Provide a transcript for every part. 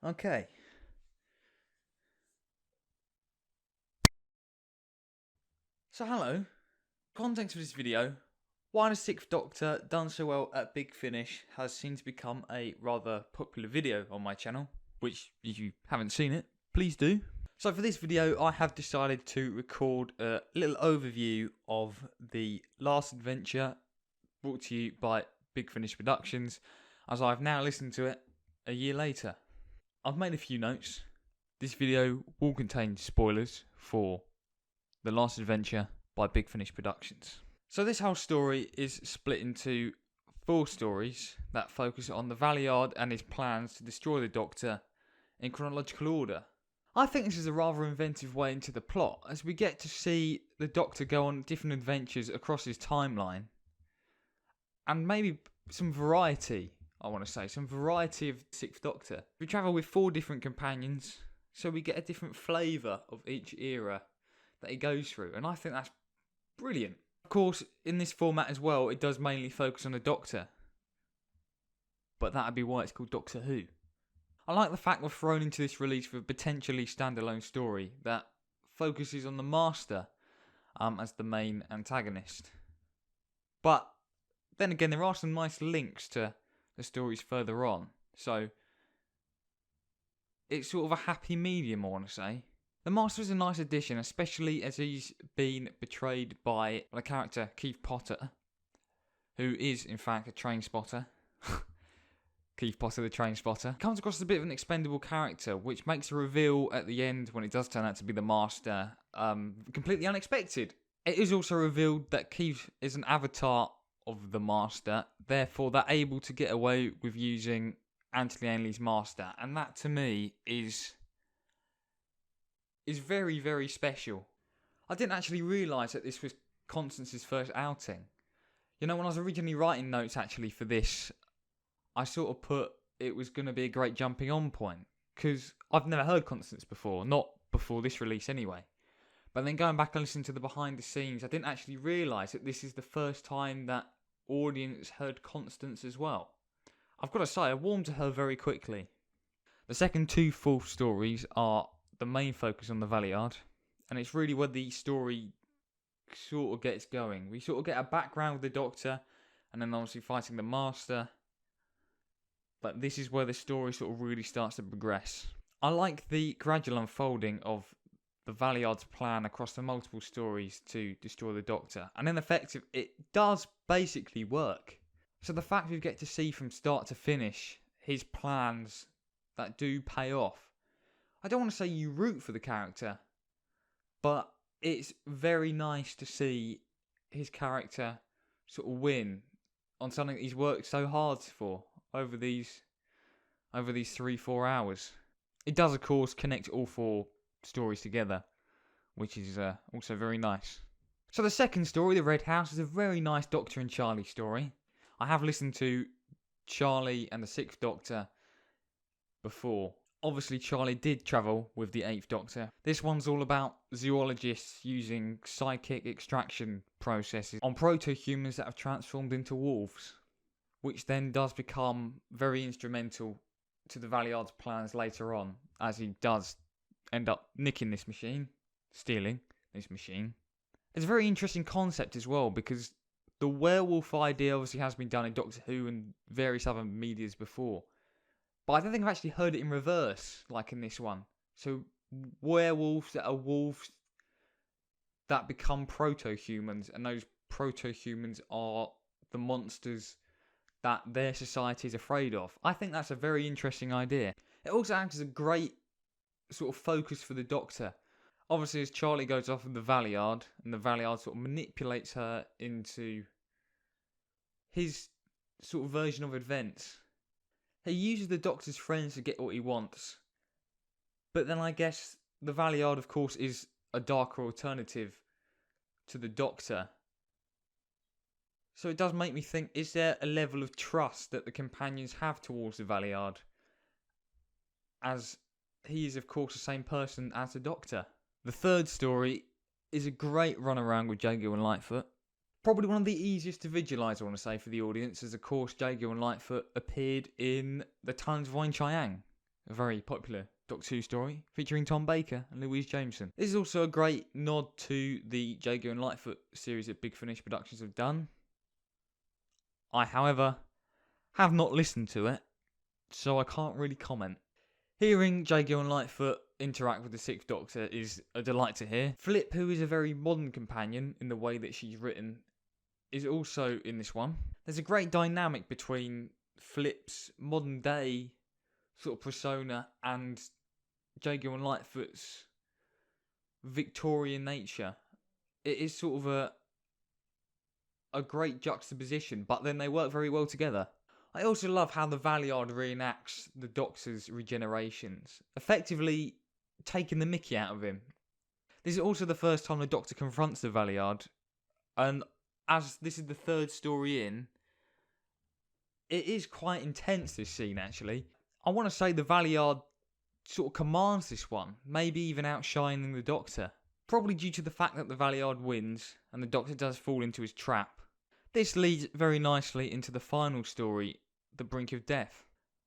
Okay. So hello. Context of this video. Why the Sixth Doctor done so well at Big Finish has since become a rather popular video on my channel. Which, if you haven't seen it, please do. So for this video, I have decided to record a little overview of the last adventure brought to you by Big Finish Productions, as I've now listened to it a year later. I've made a few notes. This video will contain spoilers for The Last Adventure by Big Finish Productions. So this whole story is split into 4 stories that focus on the Valeyard and his plans to destroy the Doctor in chronological order. I think this is a rather inventive way into the plot, as we get to see the Doctor go on different adventures across his timeline. And maybe some variety, I want to say, some variety of Sixth Doctor. We travel with 4 different companions, so we get a different flavour of each era that he goes through, and I think that's brilliant. Of course, in this format as well, it does mainly focus on the Doctor, but that'd be why it's called Doctor Who. I like the fact we're thrown into this release with a potentially standalone story that focuses on the Master as the main antagonist. But then again, there are some nice links to the stories further on, so it's sort of a happy medium, I want to say. The Master is a nice addition, especially as he's been betrayed by the character Keith Potter, who is in fact a train spotter. Keith Potter, the train spotter, comes across as a bit of an expendable character, which makes a reveal at the end when it does turn out to be the Master completely unexpected. It is also revealed that Keith is an avatar of the Master, therefore they're able to get away with using Anthony Ainley's Master, and that to me is very, very special. I didn't actually realise that this was Constance's first outing. You know, when I was originally writing notes actually for this, I sort of put it was going to be a great jumping on point, because I've never heard Constance before, not before this release anyway. But then going back and listening to the behind the scenes, I didn't actually realise that this is the first time that audience heard Constance as well. I've got to say, I warmed to her very quickly. The second 2 full stories are the main focus on the Valeyard, and it's really where the story sort of gets going. We sort of get a background with the Doctor, and then obviously fighting the Master. But this is where the story sort of really starts to progress. I like the gradual unfolding of the Valeyard's plan across the multiple stories to destroy the Doctor. And in effect, it does basically work. So the fact we get to see from start to finish his plans that do pay off. I don't want to say you root for the character, but it's very nice to see his character sort of win on something that he's worked so hard for over these 3-4 hours. It does, of course, connect all 4 stories together, which is also very nice. So the second story, The Red House, is a very nice Doctor and Charlie story. I have listened to Charlie and the Sixth Doctor before. Obviously, Charlie did travel with the 8th Doctor. This one's all about zoologists using psychic extraction processes on proto-humans that have transformed into wolves, which then does become very instrumental to the Valeyard's plans later on, as he does end up nicking this machine, stealing this machine. It's a very interesting concept as well, because the werewolf idea obviously has been done in Doctor Who and various other medias before. But I don't think I've actually heard it in reverse, like in this one. So werewolves that are wolves that become proto-humans, and those proto-humans are the monsters that their society is afraid of. I think that's a very interesting idea. It also acts as a great sort of focus for the Doctor. Obviously, as Charlie goes off with the Valeyard, and the Valeyard sort of manipulates her into his sort of version of events. He uses the Doctor's friends to get what he wants. But then I guess the Valeyard, of course, is a darker alternative to the Doctor. So it does make me think, is there a level of trust that the companions have towards the Valeyard? As he is, of course, the same person as the Doctor. The third story is a great run around with Jaguar and Lightfoot. Probably one of the easiest to visualise, I want to say, for the audience, as of course Jaguar and Lightfoot appeared in The Talons of Wayne Chiang. a very popular Doctor Who story featuring Tom Baker and Louise Jameson. This is also a great nod to the Jaguar and Lightfoot series that Big Finish Productions have done. I, however, have not listened to it, so I can't really comment. Hearing Jaguar and Lightfoot interact with the Sixth Doctor is a delight to hear. Flip, who is a very modern companion in the way that she's written, is also in this one. There's a great dynamic between Flip's modern day sort of persona and Jaguar and Lightfoot's Victorian nature. It is sort of a great juxtaposition, but then they work very well together. I also love how the Valiard reenacts the Doctor's regenerations, effectively taking the mickey out of him. This is also the first time the Doctor confronts the Valiard, and as this is the third story in, it is quite intense, this scene actually. I want to say the Valiard sort of commands this one, maybe even outshining the Doctor. Probably due to the fact that the Valiard wins and the Doctor does fall into his trap. This leads very nicely into the final story, The Brink of Death.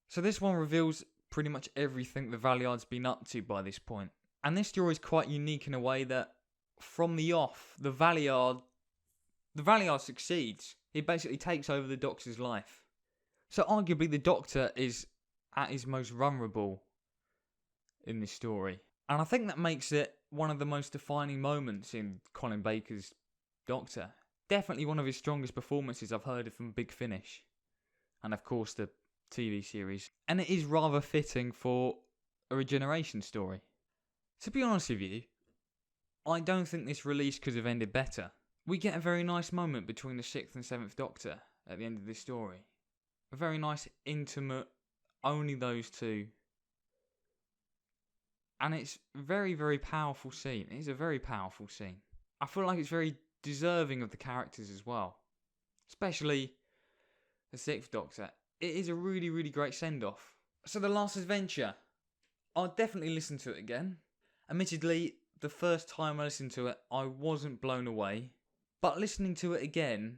So this one reveals pretty much everything the Valiard's been up to by this point. And this story is quite unique in a way that from the off, the Valiard succeeds. He basically takes over the Doctor's life. So arguably the Doctor is at his most vulnerable in this story. And I think that makes it one of the most defining moments in Colin Baker's Doctor. Definitely one of his strongest performances I've heard from Big Finish. And of course the TV series. And it is rather fitting for a regeneration story. To be honest with you, I don't think this release could have ended better. We get a very nice moment between the 6th and 7th Doctor at the end of this story. A very nice, intimate, only those two. And it's very, very powerful scene. It is a very powerful scene. I feel like it's very deserving of the characters as well. Especially the 6th Doctor. It is a really, really great send-off. So The Last Adventure. I'll definitely listen to it again. Admittedly, the first time I listened to it, I wasn't blown away. But listening to it again,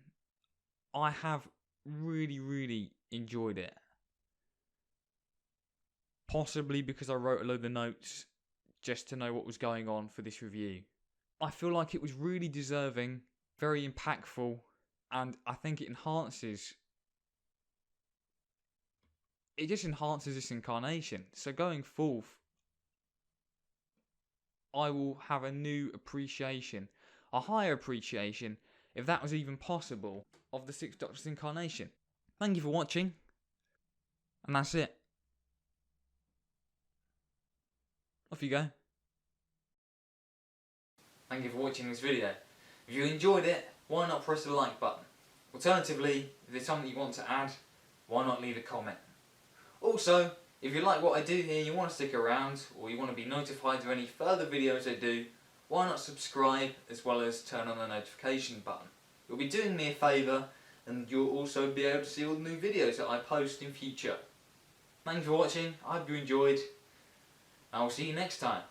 I have really, really enjoyed it. Possibly because I wrote a load of notes just to know what was going on for this review. I feel like it was really deserving, very impactful, and I think it just enhances this incarnation. So going forth, I will have a new appreciation, a higher appreciation, if that was even possible, of the 6th Doctor's incarnation. Thank you for watching, and that's it. Off you go. Thank you for watching this video. If you enjoyed it, why not press the like button? Alternatively, if there's something you want to add, why not leave a comment? Also, if you like what I do here and you want to stick around, or you want to be notified of any further videos I do, why not subscribe as well as turn on the notification button? You'll be doing me a favour, and you'll also be able to see all the new videos that I post in future. Thank you for watching, I hope you enjoyed, and I will see you next time.